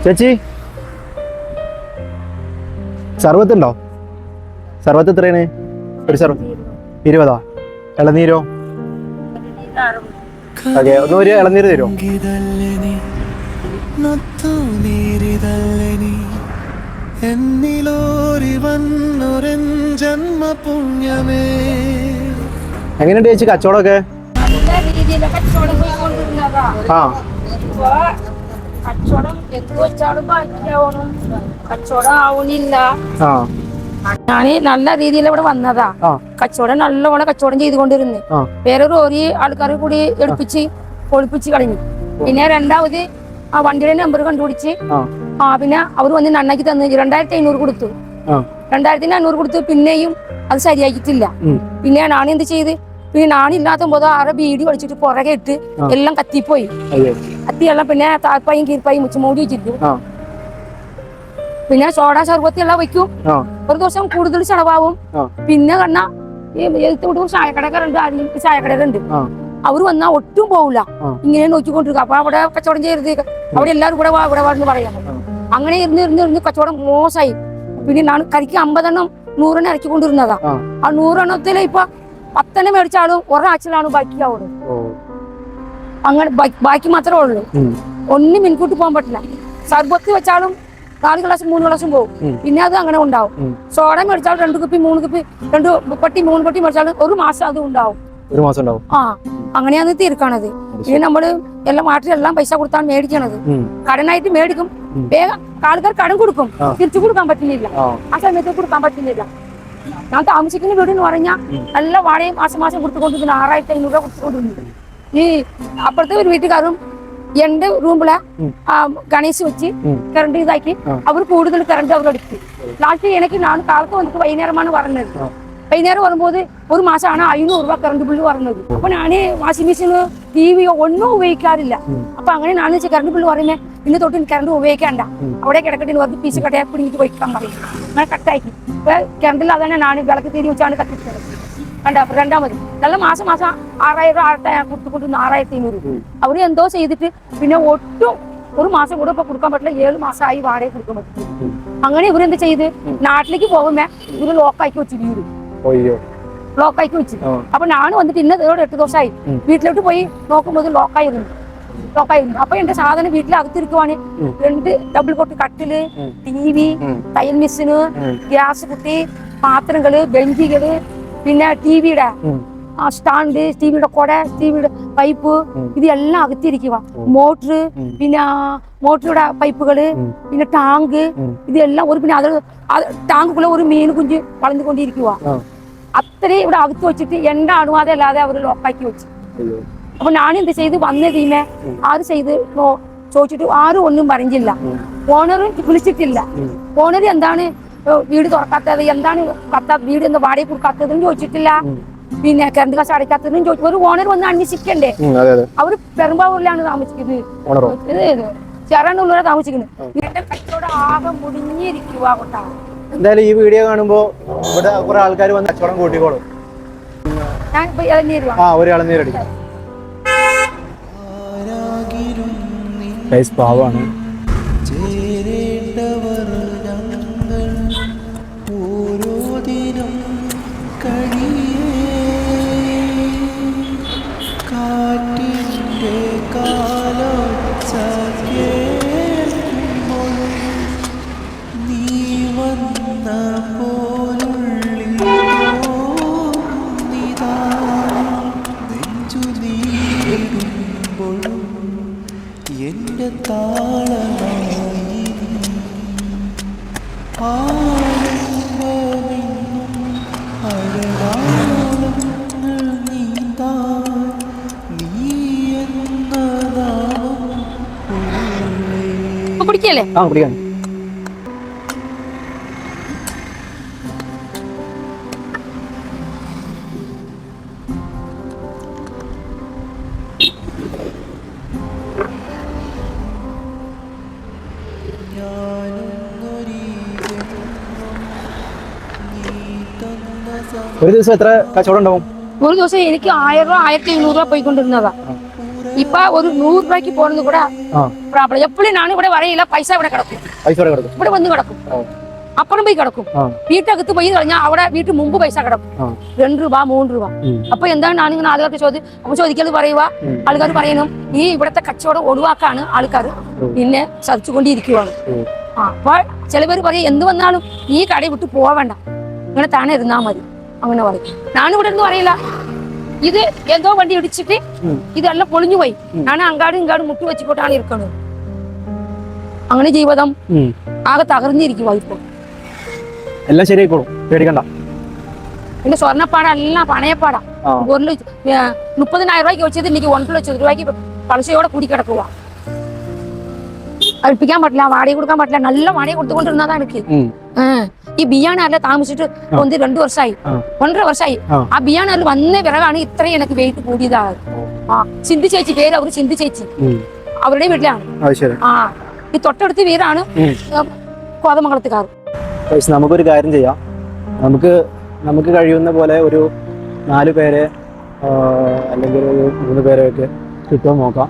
ചേച്ചി സർവത്തുണ്ടോ? സർവത്ത് എത്രയാണ് ഒരു സർവത്ത്? 20. ഇളനീരോ? അതെ, ഒരു ഇളനീര് തരുമോ? എങ്ങനെയുണ്ട് ചേച്ചി കച്ചവടമൊക്കെ? ആ കച്ചവടം എന്ത് വെച്ചാലും ബാക്കിയാവണം, കച്ചവടം ആവണില്ല. ഞാന് നല്ല രീതിയിൽ ഇവിടെ വന്നതാ. കച്ചവടം നല്ലവണ്ണം കച്ചവടം ചെയ്തുകൊണ്ടിരുന്നു. വേറെ ഒരു ആൾക്കാരെ കൂടി എടുപ്പിച്ച് പൊളിപ്പിച്ച് കളഞ്ഞു. പിന്നെ രണ്ടാമത് ആ വണ്ടിയുടെ നമ്പർ കണ്ടുപിടിച്ച് പിന്നെ അവർ വന്ന് നന്നാക്കി തന്നു. 2500 കൊടുത്തു. 2500 കൊടുത്തു. പിന്നെയും അത് ശരിയാക്കിയിട്ടില്ല. പിന്നെ ഞാൻ എന്ത് ചെയ്ത്, പിന്നെ ഞാനില്ലാത്ത പോലെ ആരെ ബീഡി വലിച്ചിട്ട് പുറകെ ഇട്ട് എല്ലാം കത്തിപ്പോയി. കത്തിയെല്ലാം പിന്നെ താൽപ്പായും കീർപ്പായും മുച്ചുമൂടി വെച്ചിട്ടു. പിന്നെ സോഡ സർബത്തി എല്ലാം വയ്ക്കും. ഒരു ദിവസം കൂടുതൽ ചെലവാകും. പിന്നെ കണ്ണ ചായക്കടക്കാരുണ്ട്, ചായക്കടകളുണ്ട്, അവര് വന്നാ ഒട്ടും പോവില്ല, ഇങ്ങനെ നോക്കിക്കൊണ്ടിരിക്കുക. അപ്പൊ അവിടെ കച്ചവടം ചെയ്യരുത്, അവിടെ എല്ലാവരും ഇവിടെ ഇവിടെ വന്ന് പറയാം. അങ്ങനെ ഇരുന്ന് കച്ചവടം മോശമായി. പിന്നെ ഞാൻ കരിക്ക് 50 എണ്ണം 100 എണ്ണം ഇറക്കിക്കൊണ്ടിരുന്നതാ. ആ 100 എണ്ണത്തില് ഇപ്പൊ 10 എണ്ണം മേടിച്ചാലും ഒരാഴ്ചയിലാണ് ബാക്കിയാവുള്ളൂ. അങ്ങനെ ബാക്കി മാത്രമേ ഉള്ളൂ. ഒന്നും മുൻകൂട്ടി പോകാൻ പറ്റില്ല. സർബത്ത് വെച്ചാലും 4 ഗ്ലാസും 3 ഗ്ലാസും പോകും. പിന്നെ അത് അങ്ങനെ ഉണ്ടാവും. സോഡ മേടിച്ചാൽ 2 കുപ്പി 3 കുപ്പി 2 പെട്ടി 3 പെട്ടി മേടിച്ചാലും ഒരു മാസം അത് ഉണ്ടാവും. അങ്ങനെയാണ് തീർക്കണത്. ഇനി നമ്മള് എല്ലാം നാട്ടിലെല്ലാം പൈസ കൊടുത്താണ് മേടിക്കണത്. കടനായിട്ട് മേടിക്കും. വേഗം ആൾക്കാർ കടം കൊടുക്കും, തിരിച്ചു കൊടുക്കാൻ പറ്റുന്നില്ല. ആ സമയത്ത് കൊടുക്കാൻ പറ്റുന്നില്ല. ഞാൻ താമസിക്കുന്ന വീട് എന്ന് പറഞ്ഞാൽ നല്ല വാടകയും മാസം കൊടുത്തുകൊണ്ടിരുന്നു. 6500 രൂപ കൊടുത്തുകൊണ്ടിരുന്നു. ഈ അപ്പുറത്തെ ഒരു വീട്ടുകാരും എന്റെ റൂമിലെ ഗണേശ് വെച്ച് കറണ്ട് ഇതാക്കി അവർ കൂടുതൽ കറണ്ട് അവർ എടുത്തു. ലാസ്റ്റ് എനിക്ക് ഞാൻ കാലത്ത് വന്നിട്ട് വൈകുന്നേരമാണ് പറഞ്ഞത്. വൈകുന്നേരം വരുമ്പോൾ ഒരു മാസമാണ് 500 രൂപ കറണ്ട് ബില്ല് പറഞ്ഞത്. അപ്പൊ ഞാന് വാഷിംഗ് മെഷീന് TV ഒന്നും ഉപയോഗിക്കാറില്ല. അപ്പൊ അങ്ങനെ ഞാൻ കറണ്ട് ബില്ല് പറയുന്നത് ഇന്ന് തൊട്ട് കറണ്ട് ഉപയോഗിക്കണ്ട, അവിടെ കിടക്കട്ടെ വെറുതെ പീസ് കടയെ പിടിങ്ങിട്ട് പോയിക്കാൻ പറയും. അങ്ങനെ കട്ടാക്കി ഇപ്പൊ കറണ്ടില്ലാതെ ഞാൻ വിളക്ക് തീരി വെച്ചാണ് കത്തിച്ചത്. രണ്ടാമത് നല്ല മാസം 6000 കൊടുത്തുകൊണ്ടിരുന്നു. 6500 അവര് എന്തോ ചെയ്തിട്ട് പിന്നെ ഒട്ടും ഒരു മാസം കൂടെ ഇപ്പൊ കൊടുക്കാൻ പറ്റില്ല. 7 മാസമായി വാടക കൊടുക്കാൻ പറ്റില്ല. അങ്ങനെ ഇവരെന്ത് ചെയ്ത് നാട്ടിലേക്ക് പോകുമ്പോ ഇവര് ലോക്കാക്കി വെച്ചു, വീട് ലോക്കാക്കി വെച്ചു. അപ്പൊ ഞാൻ വന്നിട്ട് ഇന്നതോടെ 8 ദിവസമായി വീട്ടിലോട്ട് പോയി നോക്കുമ്പോൾ ലോക്കായിരുന്നു. അപ്പൊ എന്റെ സാധനം വീട്ടിലകത്തിരിക്കുവാണ്. 2 ഡബിൾ കോട്ട് കട്ടില്, TV, തയ്യൽ മെഷീന്, ഗ്യാസ് കുട്ടി, പാത്രങ്ങള്, ബെഞ്ചുകള്, പിന്നെ ടിവിയുടെ സ്റ്റാൻഡ്, ടിവിയുടെ കൊട, ടിവിയുടെ പൈപ്പ്, ഇതെല്ലാം അകത്തിരിക്കുക. മോട്ടറ്, പിന്നെ മോട്ടറുടെ പൈപ്പുകള്, പിന്നെ ടാങ്ക്, ഇതെല്ലാം ഒരു പിന്നെ അത് ടാങ്കുള്ള ഒരു മീൻ കുഞ്ഞ് വളർന്നുകൊണ്ടിരിക്കുക. അത്രയും ഇവിടെ അകത്ത് വെച്ചിട്ട് എന്റെ അനുവാദം അല്ലാതെ അവർ ലോക്കാക്കി വെച്ചു. അപ്പൊ ഞാൻ എന്ത് ചെയ്ത് വന്ന ടീമെ ആര് ചെയ്ത് ചോദിച്ചിട്ട് ആരും ഒന്നും പറഞ്ഞില്ല. ഓണർ വിളിച്ചിട്ടില്ല. ഓണർ എന്താണ് വീട് തുറക്കാത്തത്, എന്താണ് വീട് എന്ന് വാടക കൊടുക്കാത്തതും ചോദിച്ചിട്ടില്ല. പിന്നെ കറണ്ട് കാശ് അടയ്ക്കാത്തതും ചോദിച്ചു. ഒരു ഓണർ വന്ന് അന്വേഷിക്കണ്ടേ? അവര് പെരുമ്പാവൂരിലാണ് താമസിക്കുന്നത്, ചെറാനൂരിലാണ് താമസിക്കുന്നത്. എന്റെ കച്ചവടം ആകെ മുടിഞ്ഞിരിക്കുക. എന്തായാലും ഈ വീഡിയോ കാണുമ്പോ ഇവിടെ കുറെ ആൾക്കാർ വന്ന് കച്ചവടം കൂട്ടിക്കോളും. ഞാൻ ഒരു ഇളനീരടിക്കാം. പാവാണ്. എന്റെ താളമായി പിടിക്കല്ലേ? പിടിക്കാൻ. ഒരു ദിവസം എത്ര കച്ചവടം ഉണ്ടാവും? ഒരു ദിവസം എനിക്ക് 1000 രൂപ 1500 രൂപ പോയിക്കൊണ്ടിരുന്നതാ. ഇപ്പൊ ഒരു 100 രൂപയ്ക്ക് പോകുന്നത് കൂടെ പ്രോബ്ലം. എപ്പോഴും ഞാൻ ഇവിടെ വരയില്ല, പൈസ ഇവിടെ കിടക്കും, ഇവിടെ വന്ന് കിടക്കും, അപ്പുറം പോയി കിടക്കും. വീട്ടകത്ത് പോയി കഴിഞ്ഞാൽ അവിടെ വീട്ടിൽ മുമ്പ് പൈസ കിടക്കും, 2 രൂപ 3 രൂപ. അപ്പൊ എന്താണ് ഞാനിങ്ങനെ ആളുകൾക്ക് ചോദിക്കുന്നത് പറയുക, ആൾക്കാർ പറയണം ഈ ഇവിടുത്തെ കച്ചവടം ഒഴിവാക്കാണ് ആൾക്കാർ പിന്നെ ചതിച്ചുകൊണ്ടിരിക്കുവാണ്. അപ്പോൾ ചിലവർ പറയും എന്ത് വന്നാലും ഈ കട വിട്ട് പോവേണ്ട, ഇങ്ങനെ താനെ ഇരുന്നാ മതി, അങ്ങനെ പറയും. ഞാനിവിടെ ഒന്നും പറയില്ല. ഇത് എന്തോ വണ്ടി ഇടിച്ചിട്ട് ഇതെല്ലാം പൊളിഞ്ഞു പോയി, ഞാൻ അങ്ങാടും ഇങ്ങാടും മുട്ടി വെച്ചിട്ടാണ് ഇരിക്കുന്നത്. അങ്ങനെ ജീവിതം ആകെ തകർന്നിരിക്കുക. ഇപ്പൊ എല്ലാം ശരിയായിക്കോളും, പേടിക്കണ്ട. എന്റെ സ്വർണ്ണപ്പാട എല്ലാം പണയപ്പാടാ. 30,000 രൂപയ്ക്ക് വെച്ചത് എനിക്ക് 1 ലക്ഷം രൂപയ്ക്ക് പലിശയോടെ കൂടി കിടക്കുക. അൽപ്പിക്കാൻ പറ്റില്ല, വാടക കൊടുക്കാൻ പറ്റില്ല, നല്ല വാടക കൊടുത്തുകൊണ്ടിരുന്നതാണ് എനിക്ക്. ഈ ബിയാണല്ല താമസിച്ചിട്ട് 2 വർഷമായി, 1.5 വർഷമായി. ആ ബിയാണറിൽ വന്ന പിറകാണ് ഇത്രയും എനിക്ക് വെയിറ്റ് കൂടിയതാണ്. സിന്ധു ചേച്ചി, പേര് അവര് സിന്ധു ചേച്ചി, അവരുടെ വീട്ടിലാണ്. ഈ തൊട്ടടുത്ത് വീടാണ് കോതമംഗലത്തുകാർ. നമുക്കൊരു കാര്യം ചെയ്യാം, നമുക്ക് കഴിയുന്ന പോലെ ഒരു 4 പേരെ അല്ലെങ്കിൽ ഒരു 3 പേരെ ഒക്കെ കിട്ടുമോ നോക്കാം.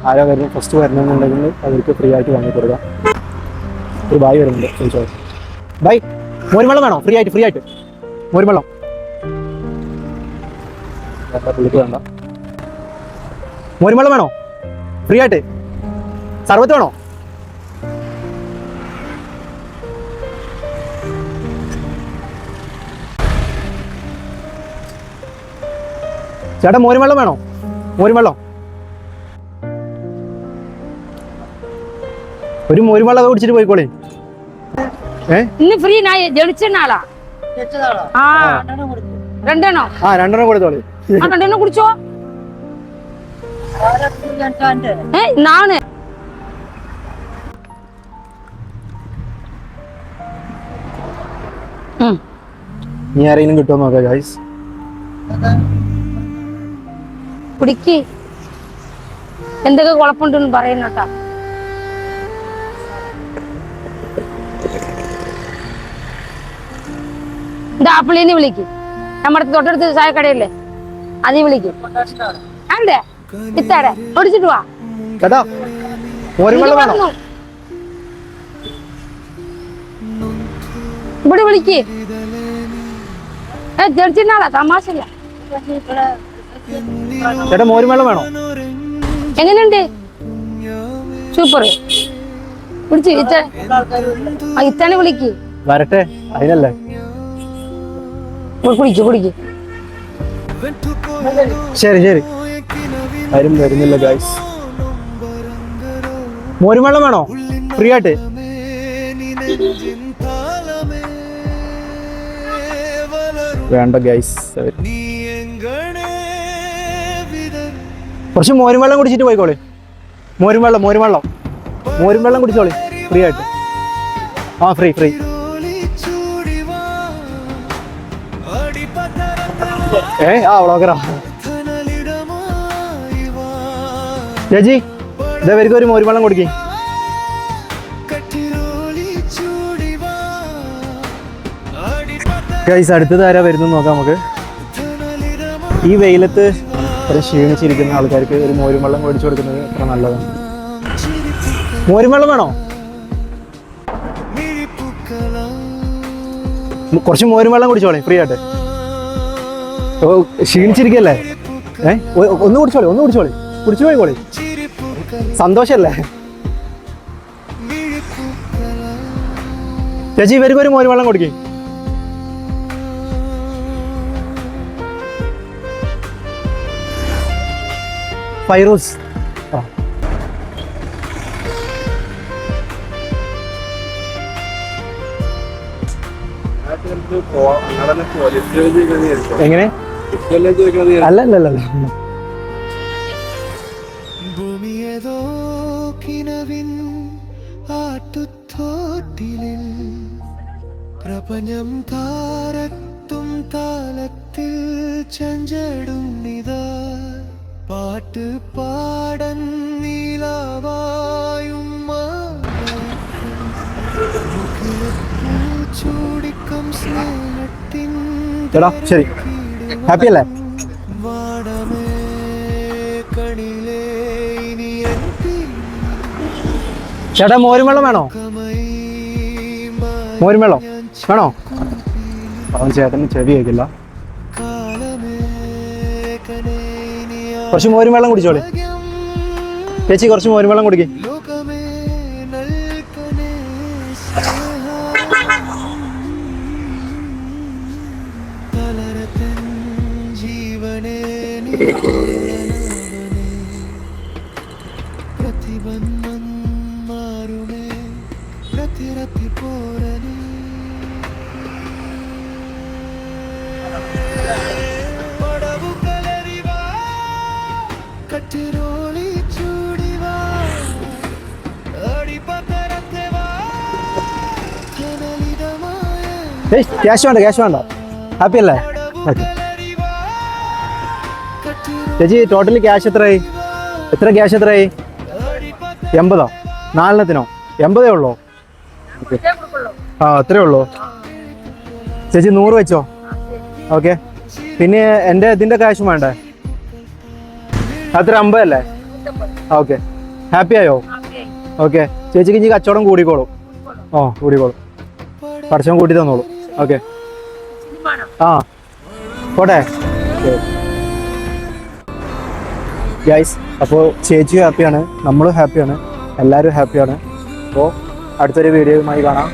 ആരോ വരുന്നത് ഫസ്റ്റ് വരണമെന്നുണ്ടെങ്കിൽ അവർക്ക് ഫ്രീ ആയിട്ട് വാങ്ങി കൊടുക്കാം. ഒരു ബായ് വരുന്നുണ്ട്, ചോദിച്ചോ. ബൈ, മോരുവെള്ളം വേണോ? ഫ്രീ ആയിട്ട് മോരുവെള്ളം പുള്ളിക്ക് വേണ്ട. മോരുവെള്ളം വേണോ? ഫ്രീ ആയിട്ട്. സർവത്ത് വേണോ? ചേട്ടാ മോരുവെള്ളം വേണോ? മോരുവെള്ളം, ഒരു മോരുവെള്ളം കുടിച്ചിട്ട് പോയിക്കോളേ. ഇന്ന് ഫ്രീ ജനിച്ചാളാ. രണ്ടെണ്ണോ? 2 കൊടുത്തോളേ. 2 കുടിച്ചോ. നാണ് നീ ആരെങ്കിലും കിട്ടുമോ നോക്കാം ഗൈസ്. കുടിക്ക്, എന്തൊക്കെ കുഴപ്പമുണ്ടെന്ന് പറയുന്നട്ടാ. இந்த ஆப்பிளின்னு விളിക്ക്, നമ്മുടെ തൊട്ടടുത്ത് ചായക്കടയല്ലേ, അതീ വിളിക്കും. അതെ ഇത്താടെ ഒടിച്ചിട്ട് വാ. ചേട്ടാ മോരുവെള്ളം വേണോ? ഇവിടെ വിളിക്ക്. ജഡ്ജിനാളാ, തമാശല്ല. ചേട്ടാ മോരുവെള്ളം വേണോ? എങ്ങനെയുണ്ട്? സൂപ്പർ. വിളിച്ച് ഇത്താനെ വിളിക്ക്. വരട്ടെ, അതിനല്ലേ. കുടിക്ക്. ശരി ആരും വരുന്നില്ല ഗൈസ്. മോരുവെള്ളം വേണോ? ഫ്രീ ആയിട്ട്. വേണ്ട ഗൈസ്, കുറച്ച് മോരുവെള്ളം കുടിച്ചിട്ട് പോയിക്കോളെ. മോരുവെള്ളം കുടിച്ചോളി ഫ്രീ ആയിട്ട്. ഫ്രീ. വ്ളോഗറാ ചേച്ചി, ഇതവർക്ക് ഒരു മോരുവെള്ളം കൊടുക്കേ. ഗൈസ്, അടുത്തത് ആരാ വരുന്നത് നോക്കാം നമുക്ക്. ഈ വെയിലത്ത് ഒരു ക്ഷീണിച്ചിരിക്കുന്ന ആൾക്കാർക്ക് ഒരു മോരുവെള്ളം മേടിച്ചു കൊടുക്കുന്നത് അത്ര നല്ലതാണ്. മോരുവെള്ളം വേണോ? കുറച്ച് മോരുവെള്ളം കുടിച്ചോളേ ഫ്രീ ആയിട്ട്. ക്ഷീണിച്ചിരിക്കല്ലേ? ഒന്ന് കുടിച്ചോളി കുടിച്ചു പോയിക്കോളി. സന്തോഷല്ലേ ചേച്ചി? ഇവർക്ക് ഒരു മോരുവെള്ളം കൊടുക്കേ. ഫൈറൂസ്, എങ്ങനെ? അല്ല ഭൂമിയേതോ കിനവിൻ ആട്ടുത്തോട്ടിലിൽ പ്രപഞ്ചം താരത്തും താളത്തിൽ ചഞ്ചടുന്നിതാ പാട്ട് പാടൻ നീലാവായും ചൂടിക്കം സ്നേഹത്തിൻ. ശരി, ഹാപ്പി അല്ലേ? വാടമേ കണിലേ ചേട്ടാ മോരും വെള്ളം വേണോ? മോരും വെള്ളം വേണോ? അവൻ ചേട്ടന് ചെവി കേൾക്കില്ല. കുറച്ച് മോരും വെള്ളം കുടിച്ചോളി ചേച്ചി, കുറച്ച് മോരും വെള്ളം കുടിക്കേ. പ്രതിബന്ധം മാറുമേ പ്രതിരത്തി പോരനേ പടവു കലരിവാ കട്ടിരോളി ചൂടിവാ അടിപതരത്തെവാ ധനലിതമായ ക്യാഷ് വേണ്ട, ക്യാഷ് വേണ്ട. ഹാപ്പി അല്ലേ? ഓക്കെ ചേച്ചി, ടോട്ടലി ക്യാഷ് എത്രയായി? ക്യാഷ് എത്രയായി? 80. 4 80 ഉള്ളൂ. ആ അത്രേ ഉള്ളൂ. ചേച്ചി 100 വെച്ചോ. ഓക്കെ. പിന്നെ എൻ്റെ ഇതിൻ്റെ ക്യാഷും വേണ്ടേ? അത്ര 50 അല്ലേ? ഓക്കെ. ഹാപ്പി ആയോ? ഓക്കെ. ചേച്ചിക്ക് ഇനി കച്ചവടം കൂടിക്കോളും. കൂടിക്കോളും. പടച്ചവൻ കൂട്ടി തന്നോളൂ. ഓക്കെ. ആ പോട്ടെ ഗൈസ്. അപ്പോൾ ചേച്ചിയും ഹാപ്പിയാണ്, നമ്മളും ഹാപ്പിയാണ്, എല്ലാവരും ഹാപ്പിയാണ്. അപ്പോൾ അടുത്തൊരു വീഡിയോയുമായി കാണാം.